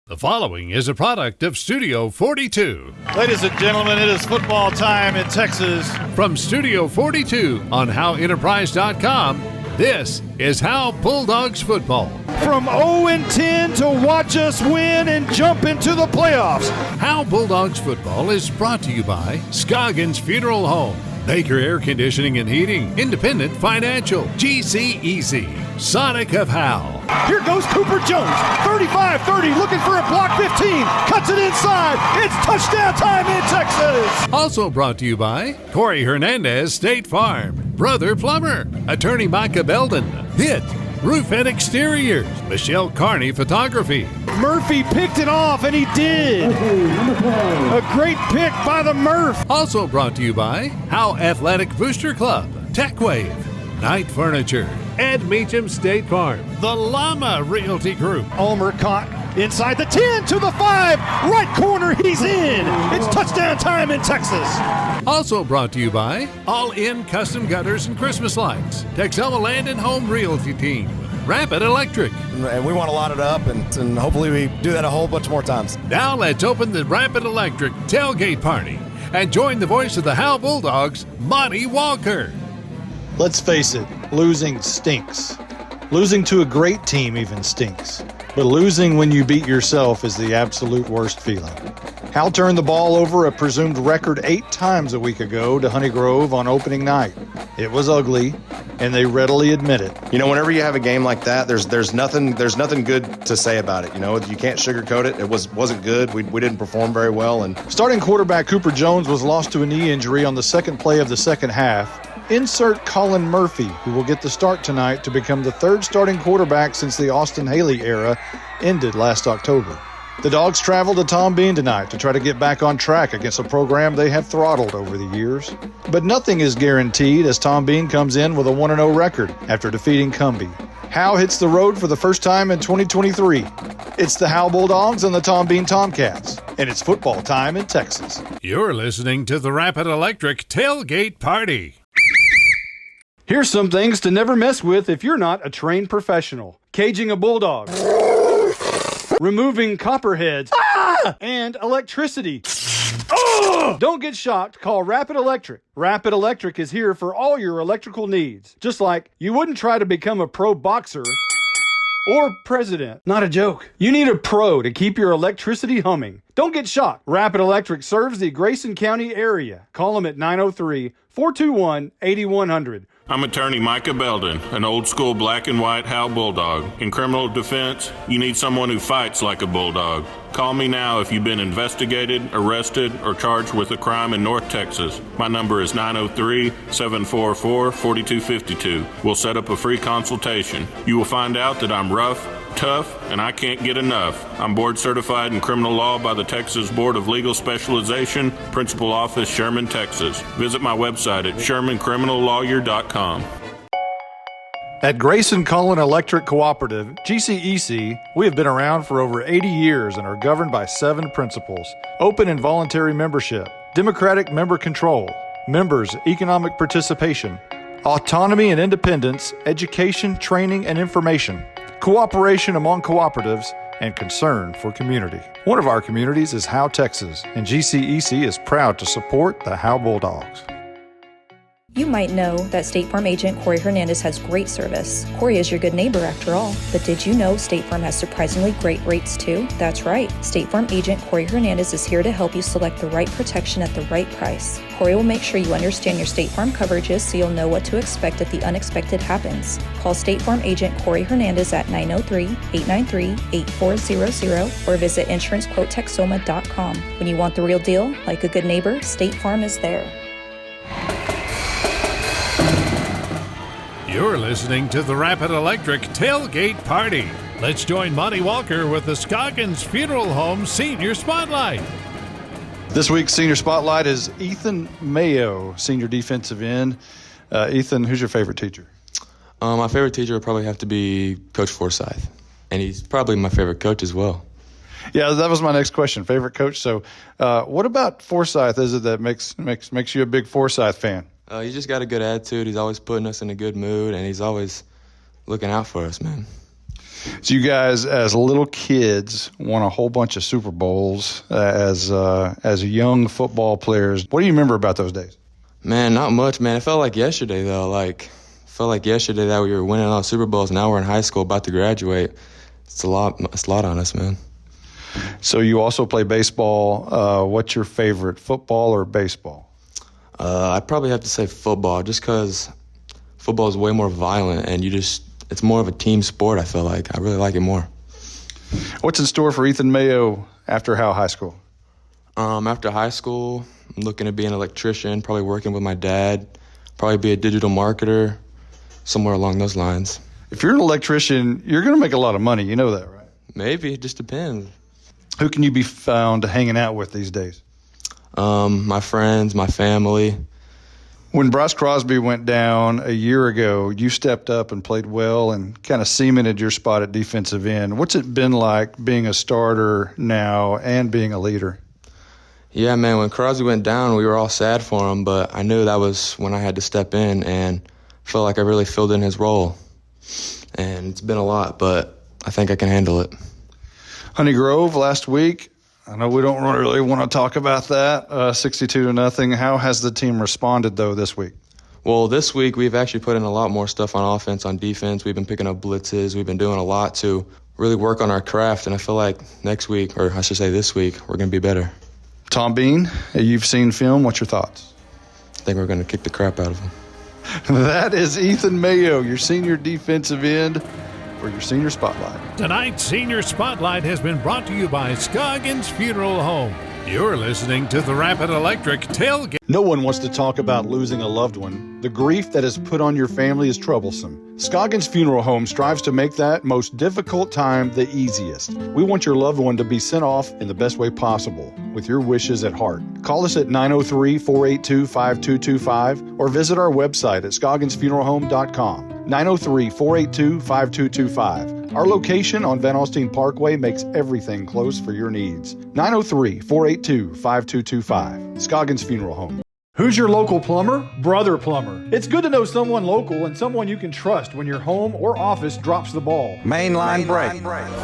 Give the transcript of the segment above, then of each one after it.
The following is a product of Studio 42. Ladies and gentlemen, it is football time in Texas. From Studio 42 on HoweEnterprise.com, this is Howe Bulldogs football. From 0-10 to watch us win and jump into the playoffs. Howe Bulldogs football is brought to you by Scoggins Funeral Home, Baker Air Conditioning and Heating, Independent Financial, GCEC, Sonic of Howe. Here goes Cooper Jones, 35-30, looking for a block 15, cuts it inside. It's touchdown time in Texas. Also brought to you by Corey Hernandez State Farm, Brother Plumber, Attorney Micah Belden, Hit, Roof and Exteriors, Michelle Carney Photography. Murphy picked it off, and he did. A great pick by the Murph. Also brought to you by Howe Athletic Booster Club, TechWave, Knight Furniture, Ed Meacham State Farm, the Llama Realty Group. Ulmer caught inside the 10 to the 5, right corner, he's in. It's touchdown time in Texas. Also brought to you by All In Custom Gutters and Christmas Lights, Texoma Land and Home Realty Team, Rapid Electric. And we want to line it up, and hopefully we do that a whole bunch more times. Now let's open the Rapid Electric Tailgate Party and join the voice of the Howe Bulldogs, Monty Walker. Let's face it, losing stinks. Losing to a great team even stinks. But losing when you beat yourself is the absolute worst feeling. Howe turned the ball over a presumed record 8 times a week ago to Honey Grove on opening night. It was ugly, and they readily admit it. You know, whenever you have a game like that, there's nothing good to say about it. You know, you can't sugarcoat it. It wasn't good. We didn't perform very well. And starting quarterback Cooper Jones was lost to a knee injury on the second play of the second half. Insert Colin Murphy, who will get the start tonight to become the third starting quarterback since the Austin Haley era ended last October. The Dogs travel to Tom Bean tonight to try to get back on track against a program they have throttled over the years. But nothing is guaranteed as Tom Bean comes in with a 1-0 record after defeating Cumbie. Howe hits the road for the first time in 2023. It's the Howe Bulldogs and the Tom Bean TomCats, and it's football time in Texas. You're listening to the Rapid Electric Tailgate Party. Here's some things to never mess with if you're not a trained professional. Caging a bulldog. Removing copperheads. And electricity. Don't get shocked. Call Rapid Electric. Rapid Electric is here for all your electrical needs. Just like you wouldn't try to become a pro boxer or president. Not a joke. You need a pro to keep your electricity humming. Don't get shocked. Rapid Electric serves the Grayson County area. Call them at 903-421-8100. I'm attorney Micah Belden, an old-school black and white Howe Bulldog. In criminal defense, you need someone who fights like a bulldog. Call me now if you've been investigated, arrested, or charged with a crime in North Texas. My number is 903-744-4252. We'll set up a free consultation. You will find out that I'm rough, tough, and I can't get enough. I'm board certified in criminal law by the Texas Board of Legal Specialization, Principal Office, Sherman, Texas. Visit my website at shermancriminallawyer.com. At Grayson Cullen Electric Cooperative, GCEC, we have been around for over 80 years and are governed by 7 principles: open and voluntary membership, democratic member control, members' economic participation, autonomy and independence, education, training, and information, cooperation among cooperatives, and concern for community. One of our communities is Howe, Texas, and GCEC is proud to support the Howe Bulldogs. You might know that State Farm agent Corey Hernandez has great service. Corey is your good neighbor after all. But did you know State Farm has surprisingly great rates too? That's right. State Farm agent Corey Hernandez is here to help you select the right protection at the right price. Corey will make sure you understand your State Farm coverages so you'll know what to expect if the unexpected happens. Call State Farm agent Corey Hernandez at 903-893-8400 or visit insurancequotetexoma.com. When you want the real deal, like a good neighbor, State Farm is there. You're listening to the Rapid Electric Tailgate Party. Let's join Monty Walker with the Scoggins Funeral Home Senior Spotlight. This week's Senior Spotlight is Ethan Mayo, Senior Defensive End. Ethan, who's your favorite teacher? My favorite teacher would probably have to be Coach Forsyth, and he's probably my favorite coach as well. Yeah, that was my next question, favorite coach. So what about Forsyth is it that makes you a big Forsyth fan? He's just got a good attitude. He's always putting us in a good mood, and he's always looking out for us, man. So you guys, as little kids, won a whole bunch of Super Bowls as young football players. What do you remember about those days? Man, not much, man. It felt like yesterday, though. Felt like yesterday that we were winning all the Super Bowls. Now we're in high school, about to graduate. It's a lot on us, man. So you also play baseball. What's your favorite, football or baseball? I'd probably have to say football, just because football is way more violent, and it's more of a team sport, I feel like. I really like it more. What's in store for Ethan Mayo after Howe High School? After high school, I'm looking to be an electrician, probably working with my dad, probably be a digital marketer, somewhere along those lines. If you're an electrician, you're going to make a lot of money. You know that, right? Maybe. It just depends. Who can you be found hanging out with these days? My friends, my family. When Bryce Crosby went down a year ago, you stepped up and played well and kind of cemented your spot at defensive end. What's it been like being a starter now and being a leader? Yeah, man, when Crosby went down, we were all sad for him, but I knew that was when I had to step in and felt like I really filled in his role. And it's been a lot, but I think I can handle it. Honey Grove last week, I know we don't really want to talk about that, 62-0. How has the team responded, though, this week? Well, this week we've actually put in a lot more stuff on offense, on defense. We've been picking up blitzes. We've been doing a lot to really work on our craft, and I feel like next week, or I should say this week, we're going to be better. Tom Bean, you've seen film. What's your thoughts? I think we're going to kick the crap out of him. That is Ethan Mayo, your senior defensive end, for your senior spotlight. Tonight's Senior Spotlight has been brought to you by Scoggins Funeral Home. You're listening to the Rapid Electric Tailgate. No one wants to talk about losing a loved one. The grief that is put on your family is troublesome. Scoggins Funeral Home strives to make that most difficult time the easiest. We want your loved one to be sent off in the best way possible, with your wishes at heart. Call us at 903-482-5225 or visit our website at scogginsfuneralhome.com. 903-482-5225. Our location on Van Alstyne Parkway makes everything close for your needs. 903-482-5225. Scoggins Funeral Home. Who's your local plumber? Brother Plumber. It's good to know someone local and someone you can trust when your home or office drops the ball. Main line break,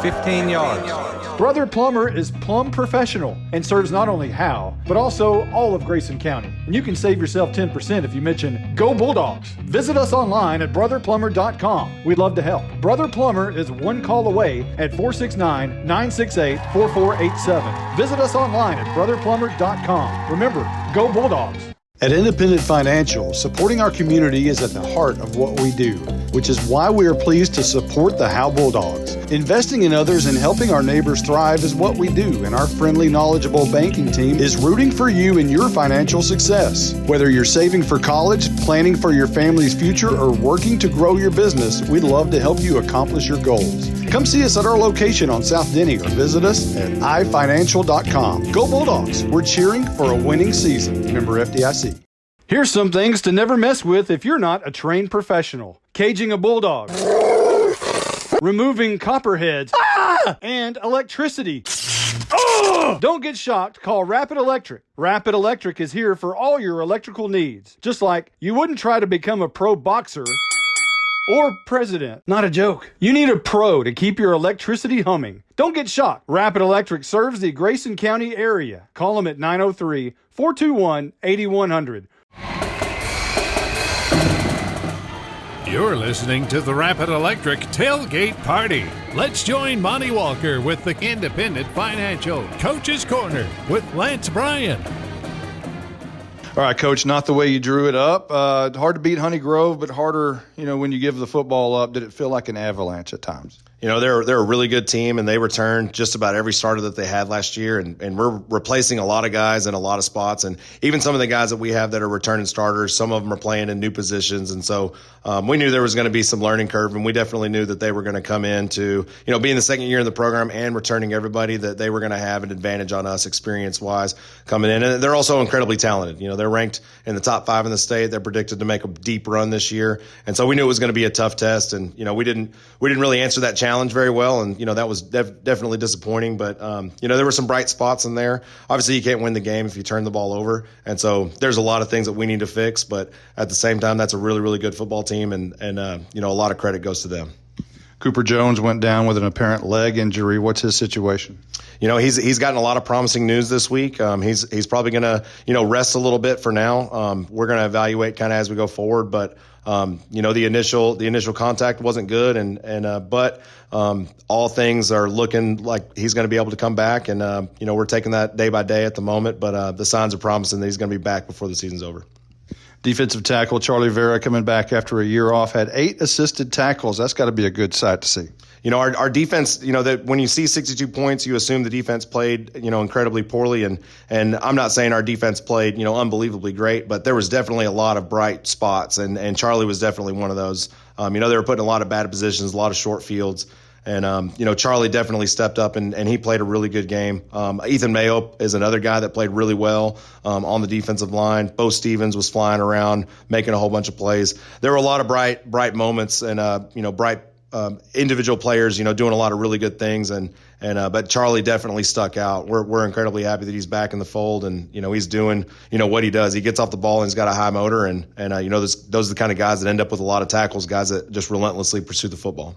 15 yards. Brother Plumber is plumb professional and serves not only Howe, but also all of Grayson County. And you can save yourself 10% if you mention Go Bulldogs. Visit us online at brotherplumber.com. We'd love to help. Brother Plumber is one call away at 469-968-4487. Visit us online at brotherplumber.com. Remember, Go Bulldogs. At Independent Financial, supporting our community is at the heart of what we do, which is why we are pleased to support the Howe Bulldogs. Investing in others and helping our neighbors thrive is what we do, and our friendly, knowledgeable banking team is rooting for you in your financial success. Whether you're saving for college, planning for your family's future, or working to grow your business, we'd love to help you accomplish your goals. Come see us at our location on South Denny or visit us at ifinancial.com. Go Bulldogs! We're cheering for a winning season. Member FDIC. Here's some things to never mess with if you're not a trained professional. Caging a bulldog. Removing copperheads. And electricity. Don't get shocked. Call Rapid Electric. Rapid Electric is here for all your electrical needs. Just like you wouldn't try to become a pro boxer or president. Not a joke. You need a pro to keep your electricity humming. Don't get shocked. Rapid Electric serves the Grayson County area. Call them at 903-421-8100. You're listening to the Rapid Electric Tailgate Party. Let's join Monty Walker with the Independent Financial Coach's Corner with Lance Bryan. All right, Coach, not the way you drew it up. Hard to beat Honey Grove, but harder, when you give the football up. Did it feel like an avalanche at times? They're a really good team, and they returned just about every starter that they had last year, and we're replacing a lot of guys in a lot of spots, and even some of the guys that we have that are returning starters, some of them are playing in new positions, and so we knew there was going to be some learning curve, and we definitely knew that they were going to come into, being the second year in the program and returning everybody, that they were going to have an advantage on us experience-wise coming in, and they're also incredibly talented. They're ranked in the top 5 in the state. They're predicted to make a deep run this year, and so we knew it was going to be a tough test, and we didn't really answer that challenge very well, and that was definitely disappointing, but there were some bright spots in there. Obviously you can't win the game if you turn the ball over, and so there's a lot of things that we need to fix, but at the same time that's a really, really good football team, and a lot of credit goes to them. Cooper Jones went down with an apparent leg injury. What's his situation? He's gotten a lot of promising news this week. He's probably going to, rest a little bit for now. We're going to evaluate kind of as we go forward, but the initial contact wasn't good, but all things are looking like he's going to be able to come back, and we're taking that day by day at the moment, but the signs are promising that he's going to be back before the season's over. Defensive tackle Charlie Vera coming back after a year off, had 8 assisted tackles. That's got to be a good sight to see. Our defense, that when you see 62 points, you assume the defense played, incredibly poorly. And I'm not saying our defense played, unbelievably great, but there was definitely a lot of bright spots. And Charlie was definitely one of those. They were putting a lot of bad positions, a lot of short fields. And, Charlie definitely stepped up and he played a really good game. Ethan Mayo is another guy that played really well on the defensive line. Bo Stevens was flying around, making a whole bunch of plays. There were a lot of bright moments and, bright individual players, doing a lot of really good things. But Charlie definitely stuck out. We're incredibly happy that he's back in the fold and, he's doing, what he does. He gets off the ball and he's got a high motor and those are the kind of guys that end up with a lot of tackles, guys that just relentlessly pursue the football.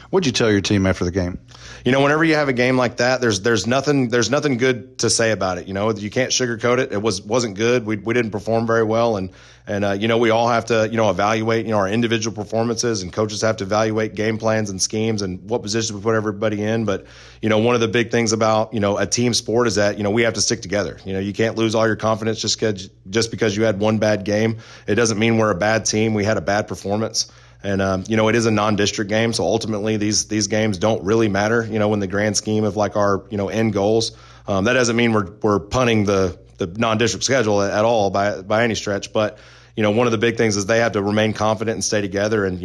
What'd you tell your team after the game? Whenever you have a game like that, there's nothing good to say about it. You can't sugarcoat it. It wasn't good. We didn't perform very well, and we all have to evaluate our individual performances, and coaches have to evaluate game plans and schemes and what positions we put everybody in. But one of the big things about a team sport is that we have to stick together. You can't lose all your confidence just because you had one bad game. It doesn't mean we're a bad team. We had a bad performance. And, it is a non-district game, so ultimately these games don't really matter, in the grand scheme of like our, end goals. That doesn't mean we're punting the non-district schedule at all by any stretch, but, one of the big things is they have to remain confident and stay together. And,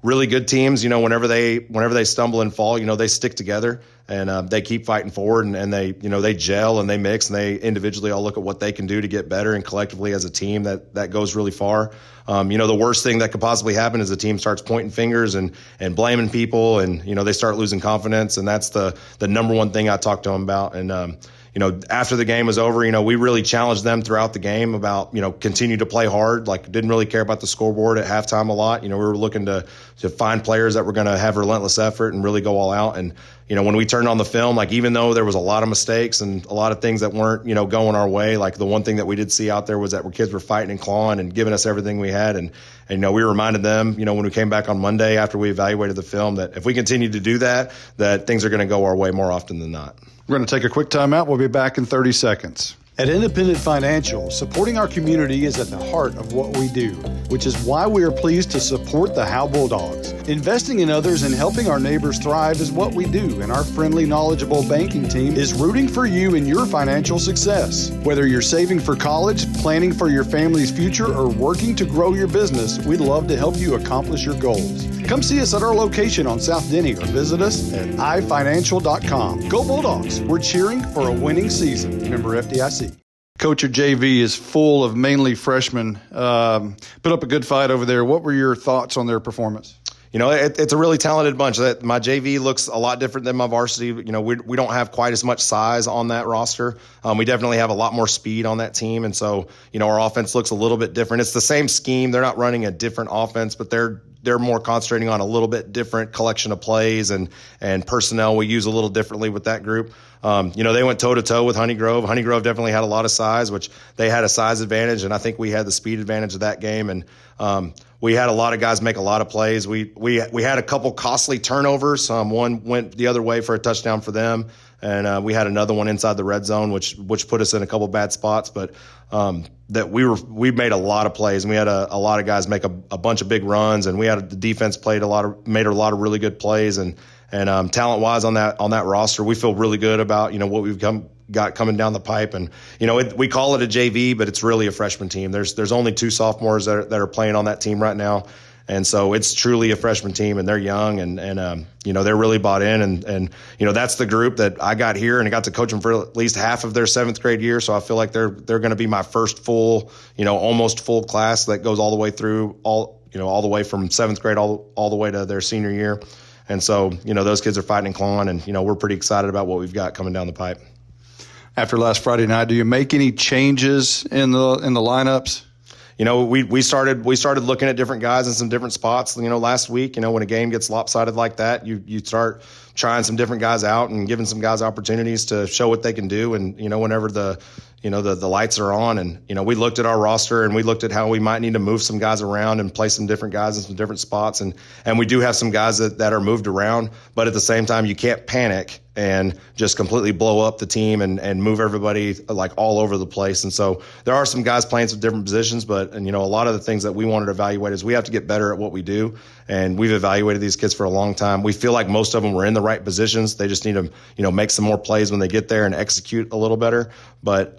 really good teams, whenever they stumble and fall, they stick together and they keep fighting forward and they, they gel and they mix and they individually all look at what they can do to get better, and collectively as a team that goes really far. The worst thing that could possibly happen is the team starts pointing fingers and blaming people and, they start losing confidence. And that's the number one thing I talked to them about. And, after the game was over, we really challenged them throughout the game about, continue to play hard, like didn't really care about the scoreboard at halftime a lot. We were looking to find players that were going to have relentless effort and really go all out. And, when we turned on the film, like even though there was a lot of mistakes and a lot of things that weren't, going our way, like the one thing that we did see out there was that where kids were fighting and clawing and giving us everything we had. And we reminded them, when we came back on Monday after we evaluated the film, that if we continue to do that things are going to go our way more often than not. We're going to take a quick timeout. We'll be back in 30 seconds. At Independent Financial, supporting our community is at the heart of what we do, which is why we are pleased to support the Howe Bulldogs. Investing in others and helping our neighbors thrive is what we do, and our friendly, knowledgeable banking team is rooting for you in your financial success. Whether you're saving for college, planning for your family's future, or working to grow your business, we'd love to help you accomplish your goals. Come see us at our location on South Denny or visit us at ifinancial.com. Go Bulldogs! We're cheering for a winning season. Member FDIC. Coach, your JV is full of mainly freshmen. Put up a good fight over there. What were your thoughts on their performance? It's a really talented bunch. My JV looks a lot different than my varsity. We don't have quite as much size on that roster. We definitely have a lot more speed on that team. And so, our offense looks a little bit different. It's the same scheme. They're not running a different offense, but they're more concentrating on a little bit different collection of plays and personnel we use a little differently with that group. They went toe-to-toe with Honey Grove. Honey Grove definitely had a lot of size, which they had a size advantage, and I think we had the speed advantage of that game. And we had a lot of guys make a lot of plays. We had a couple costly turnovers. One went the other way for a touchdown for them, and we had another one inside the red zone, which put us in a couple bad spots. But that we made a lot of plays, and we had a lot of guys make a bunch of big runs, and the defense made a lot of really good plays. And talent wise on that roster, we feel really good about what we've got coming down the pipe. And we call it a JV, but it's really a freshman team. There's only 2 sophomores that are playing on that team right now, and so it's truly a freshman team, and they're young and they're really bought in. And that's the group that I got here, and I got to coach them for at least half of their 7th grade year. So I feel like they're going to be my first full, almost full class that goes all the way through all the way from 7th grade all the way to their senior year. And so, those kids are fighting and clawing, and, we're pretty excited about what we've got coming down the pipe. After last Friday night, do you make any changes in the lineups? we started looking at different guys in some different spots, last week. When a game gets lopsided like that, you start trying some different guys out and giving some guys opportunities to show what they can do. And, whenever the lights are on, and, we looked at our roster and we looked at how we might need to move some guys around and play some different guys in some different spots. And we do have some guys that are moved around, but at the same time, you can't panic and just completely blow up the team and move everybody like all over the place. And so there are some guys playing some different positions, but a lot of the things that we wanted to evaluate is we have to get better at what we do. And we've evaluated these kids for a long time. We feel like most of them were in the right positions. They just need to, make some more plays when they get there and execute a little better. But,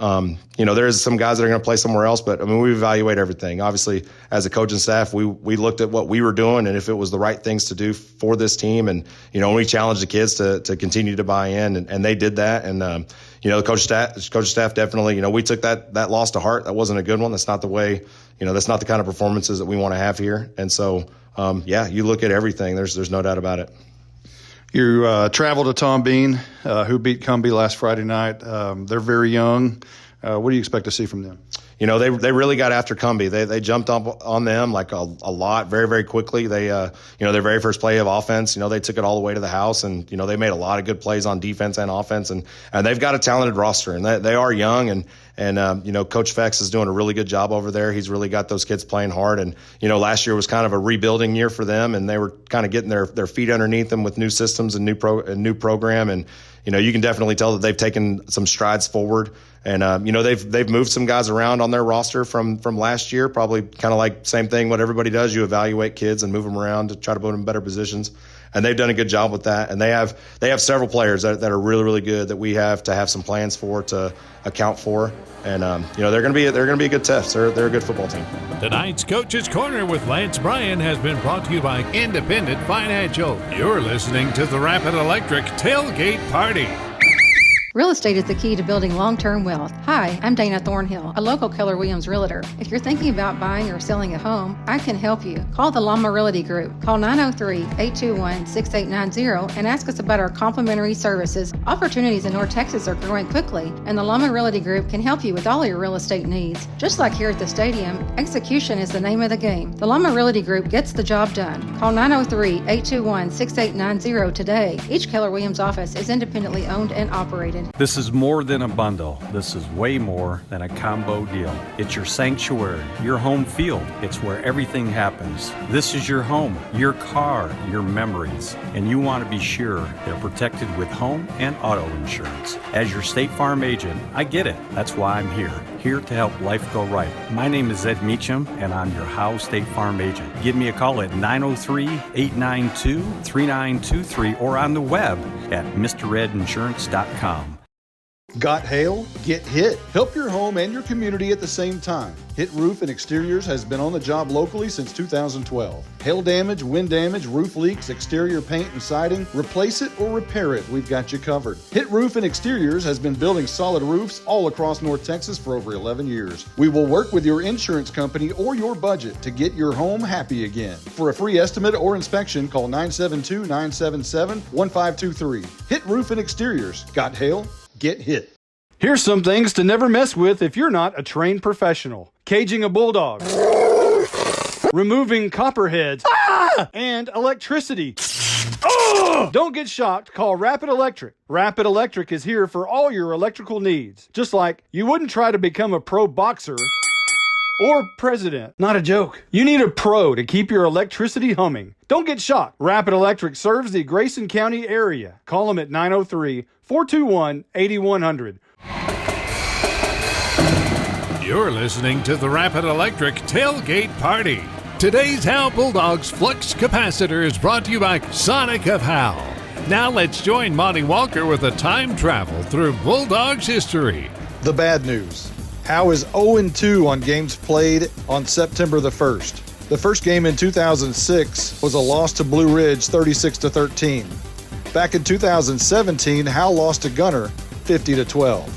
there's some guys that are going to play somewhere else. But, we evaluate everything. Obviously, as a coaching staff, we looked at what we were doing and if it was the right things to do for this team. And, we challenged the kids to continue to buy in, and they did that. And, the coach staff definitely, we took that loss to heart. That wasn't a good one. That's not the way, that's not the kind of performances that we want to have here. And so, you look at everything. There's no doubt about it. You traveled to Tom Bean, who beat Cumbie last Friday night. They're very young. What do you expect to see from them? They really got after Cumbie. They jumped up on them like a lot very, very quickly. They, their very first play of offense, they took it all the way to the house, and, they made a lot of good plays on defense and offense, and they've got a talented roster, and they are young, and Coach Fex is doing a really good job over there. He's really got those kids playing hard, and, last year was kind of a rebuilding year for them, and they were kind of getting their feet underneath them with new systems and new program, and, you can definitely tell that they've taken some strides forward. And, they've moved some guys around on their roster from last year, probably kind of like same thing what everybody does. You evaluate kids and move them around to try to put them in better positions. And they've done a good job with that. And they have several players that are really, really good that we have to have some plans for to account for. And, they're going to be a good test. They're a good football team. Tonight's Coach's Corner with Lance Bryan has been brought to you by Independent Financial. You're listening to the Rapid Electric Tailgate Party. Real estate is the key to building long-term wealth. Hi, I'm Dana Thornhill, a local Keller Williams realtor. If you're thinking about buying or selling a home, I can help you. Call the Llama Realty Group. Call 903-821-6890 and ask us about our complimentary services. Opportunities in North Texas are growing quickly, and the Llama Realty Group can help you with all your real estate needs. Just like here at the stadium, execution is the name of the game. The Llama Realty Group gets the job done. Call 903-821-6890 today. Each Keller Williams office is independently owned and operated. This is more than a bundle. This is way more than a combo deal. It's your sanctuary, your home field. It's where everything happens. This is your home, your car, your memories. And you want to be sure they're protected with home and auto insurance. As your State Farm agent, I get it. That's why I'm here to help life go right. My name is Ed Meacham, and I'm your Howe State Farm agent. Give me a call at 903-892-3923 or on the web at mredinsurance.com. Got hail? Get hit. Help your home and your community at the same time. Hit Roof and Exteriors has been on the job locally since 2012. Hail damage, wind damage, roof leaks, exterior paint and siding, replace it or repair it, we've got you covered. Hit Roof and Exteriors has been building solid roofs all across North Texas for over 11 years. We will work with your insurance company or your budget to get your home happy again. For a free estimate or inspection, call 972-977-1523. Hit Roof and Exteriors. Got hail? Get hit. Here's some things to never mess with if you're not a trained professional. Caging a bulldog. Removing copperheads. And electricity. Don't get shocked. Call Rapid Electric. Rapid Electric is here for all your electrical needs. Just like you wouldn't try to become a pro boxer or president. Not a joke. You need a pro to keep your electricity humming. Don't get shocked. Rapid Electric serves the Grayson County area. Call them at 903-421-8100. You're listening to the Rapid Electric Tailgate Party. Today's Howe Bulldogs Flux Capacitor is brought to you by Sonic of Howe. Now let's join Monty Walker with a time travel through Bulldogs history. The bad news. Howe is 0-2 on games played on September the 1st. The first game in 2006 was a loss to Blue Ridge 36-13. Back in 2017, Howe lost to Gunner 50-12.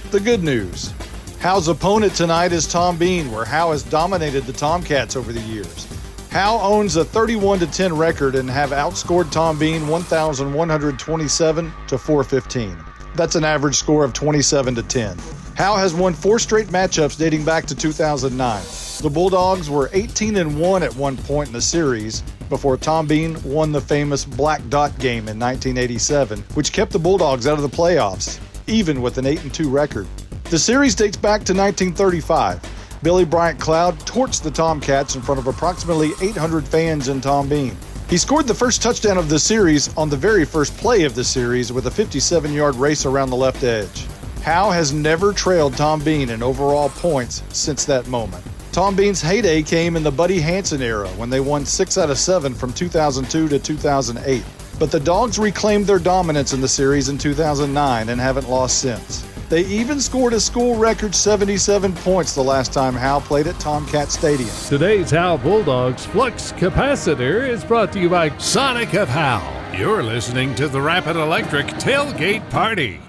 The good news. Howe's opponent tonight is Tom Bean, where Howe has dominated the TomCats over the years. Howe owns a 31-10 record and have outscored Tom Bean 1,127-415. That's an average score of 27-10. Howe has won 4 straight matchups dating back to 2009. The Bulldogs were 18-1 at one point in the series before Tom Bean won the famous Black Dot game in 1987, which kept the Bulldogs out of the playoffs, even with an 8-2 record. The series dates back to 1935. Billy Bryant Cloud torched the TomCats in front of approximately 800 fans in Tom Bean. He scored the first touchdown of the series on the very first play of the series with a 57-yard race around the left edge. Howe has never trailed Tom Bean in overall points since that moment. Tom Bean's heyday came in the Buddy Hansen era when they won 6 out of 7 from 2002 to 2008. But the Dogs reclaimed their dominance in the series in 2009 and haven't lost since. They even scored a school record 77 points the last time Howe played at TomCats Stadium. Today's Howe Bulldogs Flux Capacitor is brought to you by Sonic of Howe. You're listening to the Rapid Electric Tailgate Party.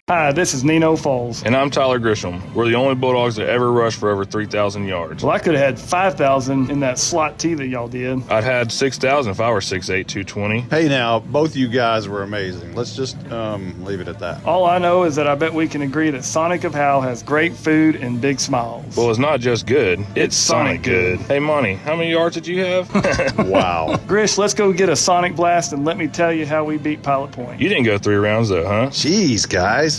Hi, this is Nino Foles. And I'm Tyler Grisham. We're the only Bulldogs that ever rushed for over 3,000 yards. Well, I could have had 5,000 in that slot T that y'all did. I'd had 6,000 if I were 6'8", 220. Hey now, both you guys were amazing. Let's just leave it at that. All I know is that I bet we can agree that Sonic of Howe has great food and big smiles. Well, it's not just good. It's Sonic good. Hey, Monty, how many yards did you have? Wow. Grish, let's go get a Sonic Blast and let me tell you how we beat Pilot Point. You didn't go 3 rounds though, huh? Jeez, guys.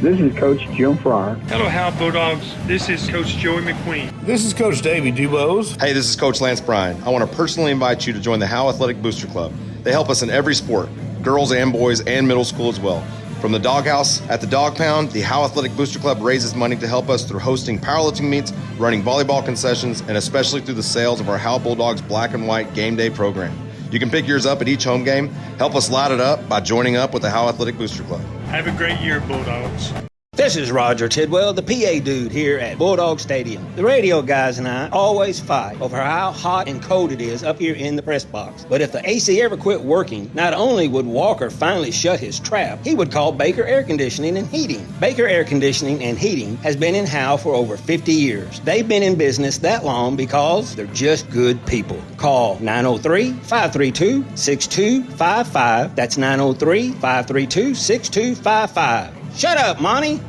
This is Coach Jim Fryer. Hello, Howe Bulldogs. This is Coach Joey McQueen. This is Coach Davey Dubose. Hey, this is Coach Lance Bryan. I want to personally invite you to join the Howe Athletic Booster Club. They help us in every sport, girls and boys and middle school as well. From the doghouse at the Dog Pound, the Howe Athletic Booster Club raises money to help us through hosting powerlifting meets, running volleyball concessions, and especially through the sales of our Howe Bulldogs Black and White Game Day program. You can pick yours up at each home game. Help us light it up by joining up with the Howe Athletic Booster Club. Have a great year, Bulldogs. This is Roger Tidwell, the PA dude here at Bulldog Stadium. The radio guys and I always fight over how hot and cold it is up here in the press box. But if the AC ever quit working, not only would Walker finally shut his trap, he would call Baker Air Conditioning and Heating. Baker Air Conditioning and Heating has been in Howe for over 50 years. They've been in business that long because they're just good people. Call 903-532-6255. That's 903-532-6255. Shut up, Monty.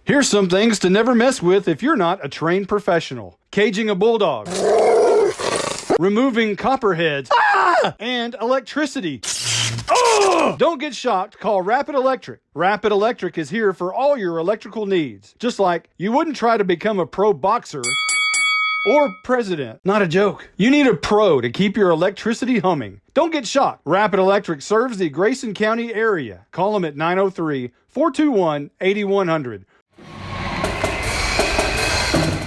Here's some things to never mess with if you're not a trained professional. Caging a bulldog. Removing copperheads. And electricity. Don't get shocked. Call Rapid Electric. Rapid Electric is here for all your electrical needs. Just like you wouldn't try to become a pro boxer or president. Not a joke. You need a pro to keep your electricity humming. Don't get shocked. Rapid Electric serves the Grayson County area. Call them at 903-421-8100.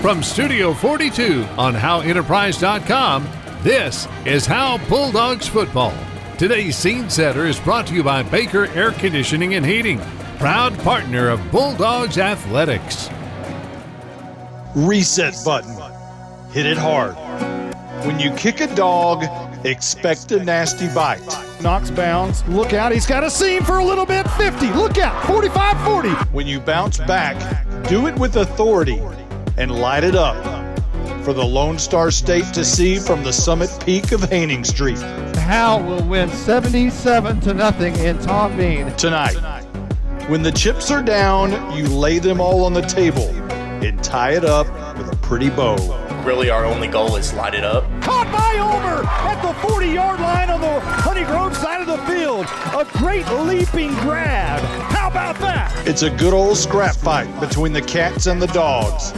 From Studio 42 on HoweEnterprise.com, this is Howe Bulldogs Football. Today's scene setter is brought to you by Baker Air Conditioning and Heating, proud partner of Bulldogs Athletics. Reset button. Hit it hard. When you kick a dog, expect a nasty bite. Knocks bounds. Look out. He's got a seam for a little bit. 50. Look out. 45-40. When you bounce back, do it with authority and light it up for the Lone Star State to see from the summit peak of Haining Street. Howe will win 77-0 in Tom Bean tonight. When the chips are down, you lay them all on the table and tie it up with a pretty bow. Really, our only goal is light it up. Caught by Omer at the 40-yard line on the Honey Grove side of the field. A great leaping grab. How about that? It's a good old scrap fight between the Cats and the Dogs.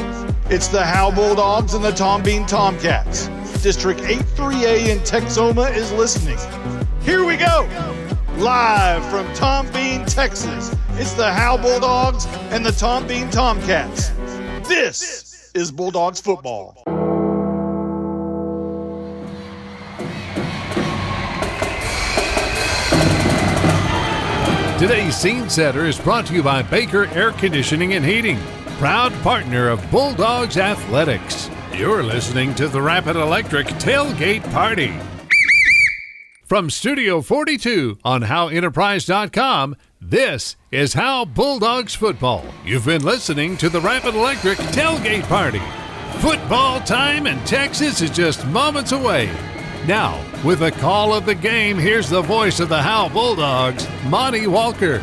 It's the Howe Bulldogs and the Tom Bean TomCats. District 83A in Texoma is listening. Here we go. Live from Tom Bean, Texas. It's the Howe Bulldogs and the Tom Bean TomCats. This is Bulldogs football. Today's scene setter is brought to you by Baker Air Conditioning and Heating, proud partner of Bulldogs Athletics. You're listening to the Rapid Electric Tailgate Party. From Studio 42 on HoweEnterprise.com, this is Howe Bulldogs Football. You've been listening to the Rapid Electric Tailgate Party. Football time in Texas is just moments away. Now, with the call of the game, here's the voice of the Howe Bulldogs, Monty Walker.